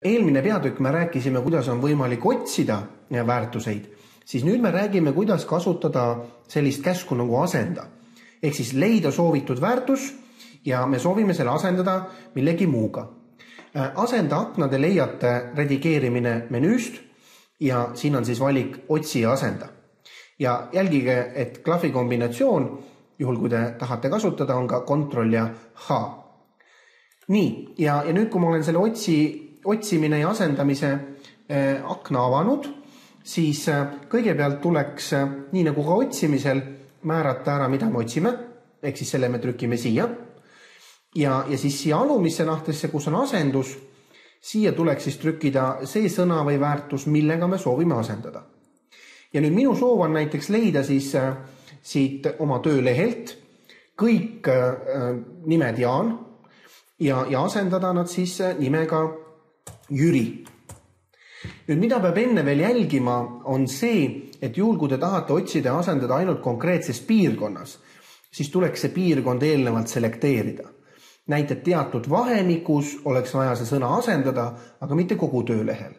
Eelmine peatükk me rääkisime, kuidas on võimalik otsida väärtuseid, siis nüüd me räägime, kuidas kasutada sellist käsku nagu asenda. Ehk siis leida soovitud väärtus ja me soovime selle asendada millegi muuga. Asenda akna te leiate redigeerimine menüüst ja siin on siis valik otsi ja asenda. Ja jälgige, et klahvi kombinatsioon, juhul kui te tahate kasutada, on ka Ctrl ja H. Nii, ja nüüd kui ma olen selle otsimine ja asendamise akna avanud, siis kõigepealt tuleks, nii nagu ka otsimisel, määrata ära, mida me otsime, ehk siis selle me trükime siia. Ja siis siia alumisse nahtesse, kus on asendus, siia tuleks siis trükkida see sõna või väärtus, millega me soovime asendada. Ja nüüd minu soov on näiteks leida siis siit oma töölehelt kõik nimed Jaan ja asendada nad siis nimega Jüri. Nüüd mida peab enne veel jälgima on see, et juhul kui te tahate otsida ja asendada ainult konkreetses piirkonnas, siis tuleks see piirkond eelnevalt selekteerida. Näited teatud vahemikus oleks vaja see sõna asendada, aga mitte kogu töölehel.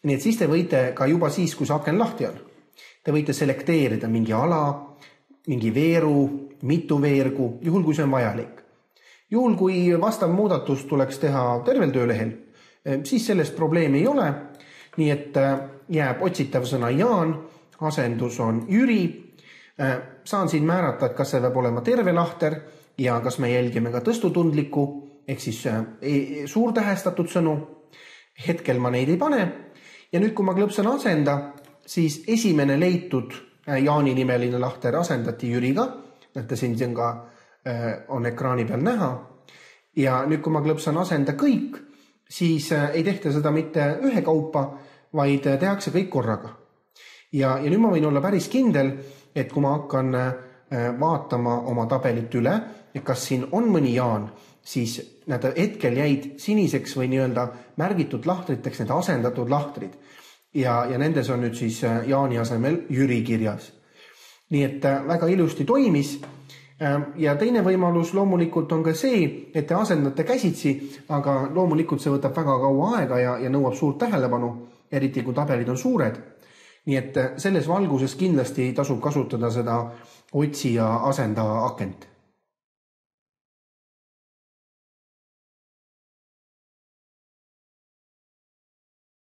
Nii et siis te võite ka juba siis, kui see aken lahti on, te võite selekteerida mingi ala, mingi veeru, mitu veergu, juhul kui see on vajalik. Juhul kui vastav muudatus tuleks teha tervel töölehel, siis sellest probleemi ei ole. Nii et jääb otsitav sõna Jaan, asendus on Jüri. Saan siin määrata, et kas see peab olema terve lahter ja kas me jälgime ka tõstutundlikku, ehk siis suurtähestatud sõnu. Hetkel ma neid ei pane. Ja nüüd, kui ma klõpsan asenda, siis esimene leitud Jaani nimeline lahter asendati Jüriga. Näete, siin ka on ekraani peal näha. Ja nüüd, kui ma klõpsan asenda kõik, siis ei tehta seda mitte ühe kaupa, vaid tehakse kõik korraga. Ja nüüd ma võin olla päris kindel, et kui ma hakkan vaatama oma tabelit üle, et kas siin on mõni Jaan, siis nad hetkel jäid siniseks või nii-öelda märgitud lahtriteks, need asendatud lahtrid. Ja nendes on nüüd siis Jaani asemel Jüri kirjas. Nii et väga ilusti toimis. Ja teine võimalus loomulikult on ka see, et te asendate käsitsi, aga loomulikult see võtab väga kaua aega ja nõuab suurt tähelepanu, eriti kui tabelid on suured. Nii et selles valguses kindlasti tasub kasutada seda otsi ja asenda akent.